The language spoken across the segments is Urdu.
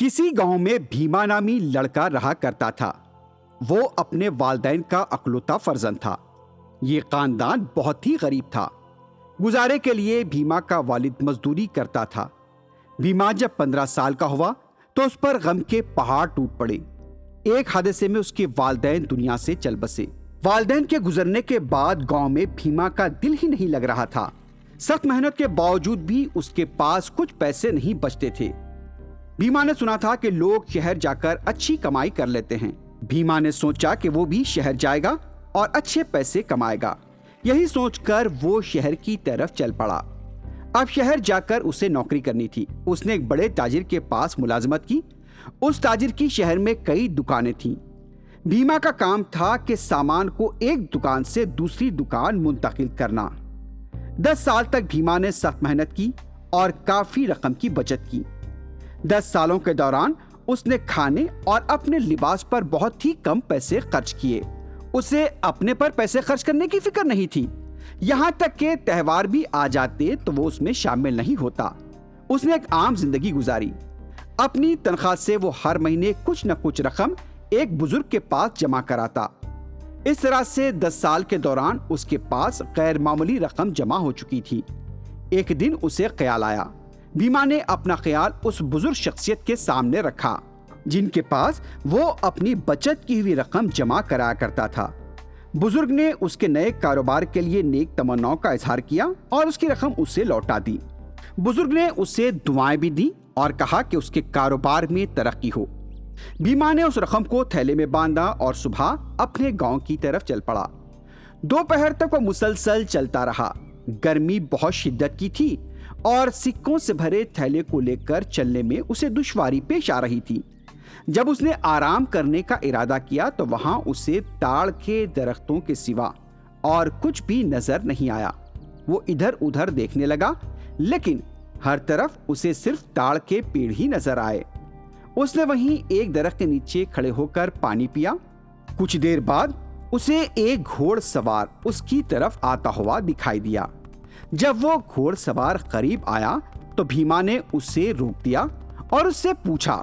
کسی گاؤں میں بھیما نامی لڑکا رہا کرتا تھا۔ وہ اپنے والدین کا اکلوتا فرزند تھا۔ یہ خاندان بہت ہی غریب تھا۔ گزارے کے لیے بھیما کا والد مزدوری کرتا تھا۔ بھیما جب 15 سال کا ہوا تو اس پر غم کے پہاڑ ٹوٹ پڑے۔ ایک حادثے میں اس کے والدین دنیا سے چل بسے۔ والدین کے گزرنے کے بعد گاؤں میں بھیما کا دل ہی نہیں لگ رہا تھا۔ سخت محنت کے باوجود بھی اس کے پاس کچھ پیسے نہیں بچتے تھے۔ بھیما نے سنا تھا کہ لوگ شہر جا کر اچھی کمائی کر لیتے ہیں۔ بھیما نے سوچا کہ وہ بھی شہر جائے گا اور اچھے پیسے کمائے گا۔ یہی سوچ کر وہ شہر کی طرف چل پڑا۔ اب شہر جا کر اسے نوکری کرنی تھی۔ اس نے ایک بڑے تاجر کے پاس ملازمت کی۔ اس تاجر کی شہر میں کئی دکانیں تھیں۔ بھیما کا کام تھا کہ سامان کو ایک دکان سے دوسری دکان منتقل کرنا۔ 10 سال تک بھیما نے سخت محنت کی اور کافی رقم کی بچت کی۔ 10 سالوں کے دوران اس نے کھانے اور اپنے لباس پر بہت ہی کم پیسے خرچ کیے۔ اسے اپنے پر پیسے خرچ کرنے کی فکر نہیں تھی۔ یہاں تک کہ تہوار بھی آ جاتے تو وہ اس میں شامل نہیں ہوتا۔ اس نے ایک عام زندگی گزاری۔ اپنی تنخواہ سے وہ ہر مہینے کچھ نہ کچھ رقم ایک بزرگ کے پاس جمع کراتا۔ اس طرح سے 10 سال کے دوران اس کے پاس غیر معمولی رقم جمع ہو چکی تھی۔ ایک دن اسے خیال آیا۔ بھیما نے اپنا خیال اس بزرگ شخصیت کے سامنے رکھا جن کے پاس وہ اپنی بچت کی ہوئی رقم جمع کرایا کرتا تھا۔ بزرگ نے اس کے نئے کاروبار کے لیے نیک تمناؤں کا اظہار کیا اور اس کی رقم اسے لوٹا دی۔ بزرگ نے اسے دعائیں بھی دی اور کہا کہ اس کے کاروبار میں ترقی ہو۔ بھیما نے اس رقم کو تھیلے میں باندھا اور صبح اپنے گاؤں کی طرف چل پڑا۔ دوپہر تک وہ مسلسل چلتا رہا۔ گرمی بہت شدت کی تھی اور سکوں سے بھرے تھیلے کو لے کر چلنے میں اسے دشواری پیش آ رہی تھی۔ جب اس نے آرام کرنے کا ارادہ کیا تو وہاں اسے تاڑ کے درختوں کے سوا اور کچھ بھی نظر نہیں آیا۔ وہ ادھر ادھر دیکھنے لگا لیکن ہر طرف اسے صرف تاڑ کے پیڑ ہی نظر آئے۔ اس نے وہیں ایک درخت کے نیچے کھڑے ہو کر پانی پیا۔ کچھ دیر بعد اسے ایک گھوڑ سوار اس کی طرف آتا ہوا دکھائی دیا۔ جب وہ گھوڑ سوار قریب آیا تو بھیما نے اسے روک دیا اور اس سے پوچھا،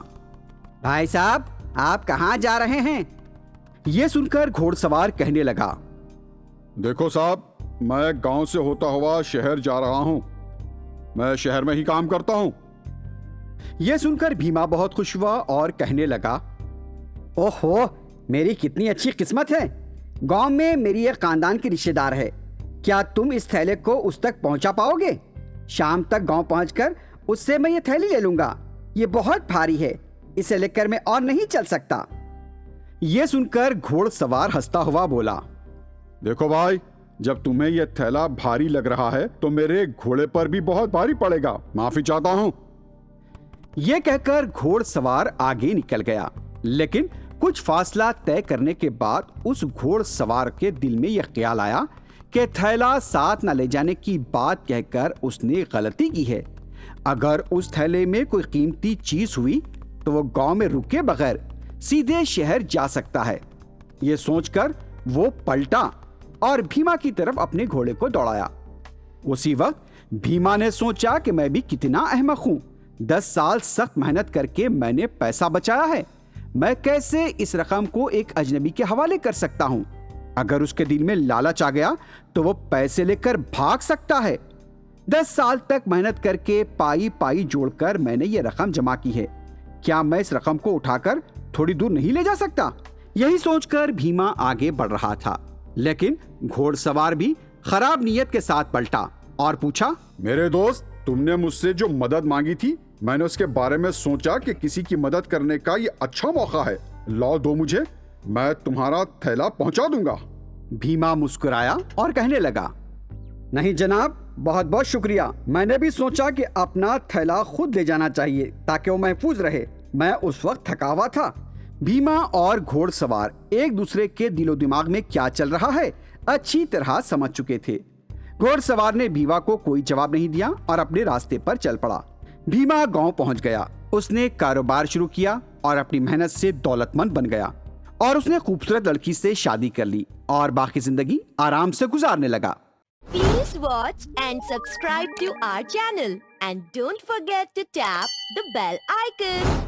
بھائی صاحب آپ کہاں جا رہے ہیں؟ یہ سن کر گھوڑ سوار کہنے لگا، دیکھو صاحب میں گاؤں سے ہوتا ہوا شہر جا رہا ہوں۔ میں شہر میں ہی کام کرتا ہوں۔ یہ سن کر بھیما بہت خوش ہوا اور کہنے لگا، اوہو میری کتنی اچھی قسمت ہے۔ گاؤں میں میری ایک خاندان کی رشتہ دار ہے۔ کیا تم اس تھیلے کو اس تک پہنچا پاؤ گے؟ شام تک گاؤں پہنچ کر اس سے میں یہ تھیلی لے لوں گا۔ یہ بہت بھاری ہے، اسے لے کر میں اور نہیں چل سکتا۔ یہ سن کر گھوڑ سوار ہنستا ہوا بولا، دیکھو بھائی جب تمہیں یہ تھیلا بھاری لگ رہا ہے تو میرے گھوڑے پر بھی بہت بھاری پڑے گا، معافی چاہتا ہوں۔ یہ کہہ کر گھوڑ سوار آگے نکل گیا، لیکن کچھ فاصلہ طے کرنے کے بعد اس گھوڑ سوار کے دل میں یہ خیال آیا کہ تھیلا ساتھ نہ لے جانے کی بات کہہ کر اس نے غلطی کی ہے۔ اگر اس تھیلے میں کوئی قیمتی چیز ہوئی تو وہ گاؤں میں رکے بغیر سیدھے شہر جا سکتا ہے۔ یہ سوچ کر وہ پلٹا اور بھیما کی طرف اپنے گھوڑے کو دوڑایا۔ اسی وقت بھیما نے سوچا کہ میں بھی کتنا احمق ہوں۔ 10 سال سخت محنت کر کے میں نے پیسہ بچایا ہے، میں کیسے اس رقم کو ایک اجنبی کے حوالے کر سکتا ہوں؟ اگر اس کے دل میں لالچ آ گیا تو وہ پیسے لے کر بھاگ سکتا ہے۔ 10 سال تک محنت کر کے پائی جوڑ کر میں نے یہ رقم جمع کی ہے۔ کیا میں اس رقم کو اٹھا کر تھوڑی دور نہیں لے جا سکتا؟ یہی سوچ کر بھیما آگے بڑھ رہا تھا، لیکن گھوڑ سوار بھی خراب نیت کے ساتھ پلٹا اور پوچھا، میرے دوست تم نے مجھ سے جو مدد مانگی تھی میں نے اس کے بارے میں سوچا کہ کسی کی مدد کرنے کا یہ اچھا موقع ہے۔ لاؤ دو مجھے، میں تمہارا تھیلا پہنچا دوں گا۔ بھیما مسکرایا اور کہنے لگا، نہیں جناب بہت بہت شکریہ، میں نے بھی سوچا کہ اپنا تھیلا خود لے جانا چاہیے تاکہ وہ محفوظ رہے، میں اس وقت تھکا ہوا تھا۔ بھیما اور گھوڑ سوار ایک دوسرے کے دل و دماغ میں کیا چل رہا ہے اچھی طرح سمجھ چکے تھے۔ گھوڑ سوار نے بھیما کو کوئی جواب نہیں دیا اور اپنے راستے پر چل پڑا۔ بھیما گاؤں پہنچ گیا، اس نے کاروبار شروع کیا اور اپنی محنت سے دولت مند بن گیا اور اس نے خوبصورت لڑکی سے شادی کر لی اور باقی زندگی آرام سے گزارنے لگا۔ Please watch and subscribe to our channel and don't forget to tap the bell icon.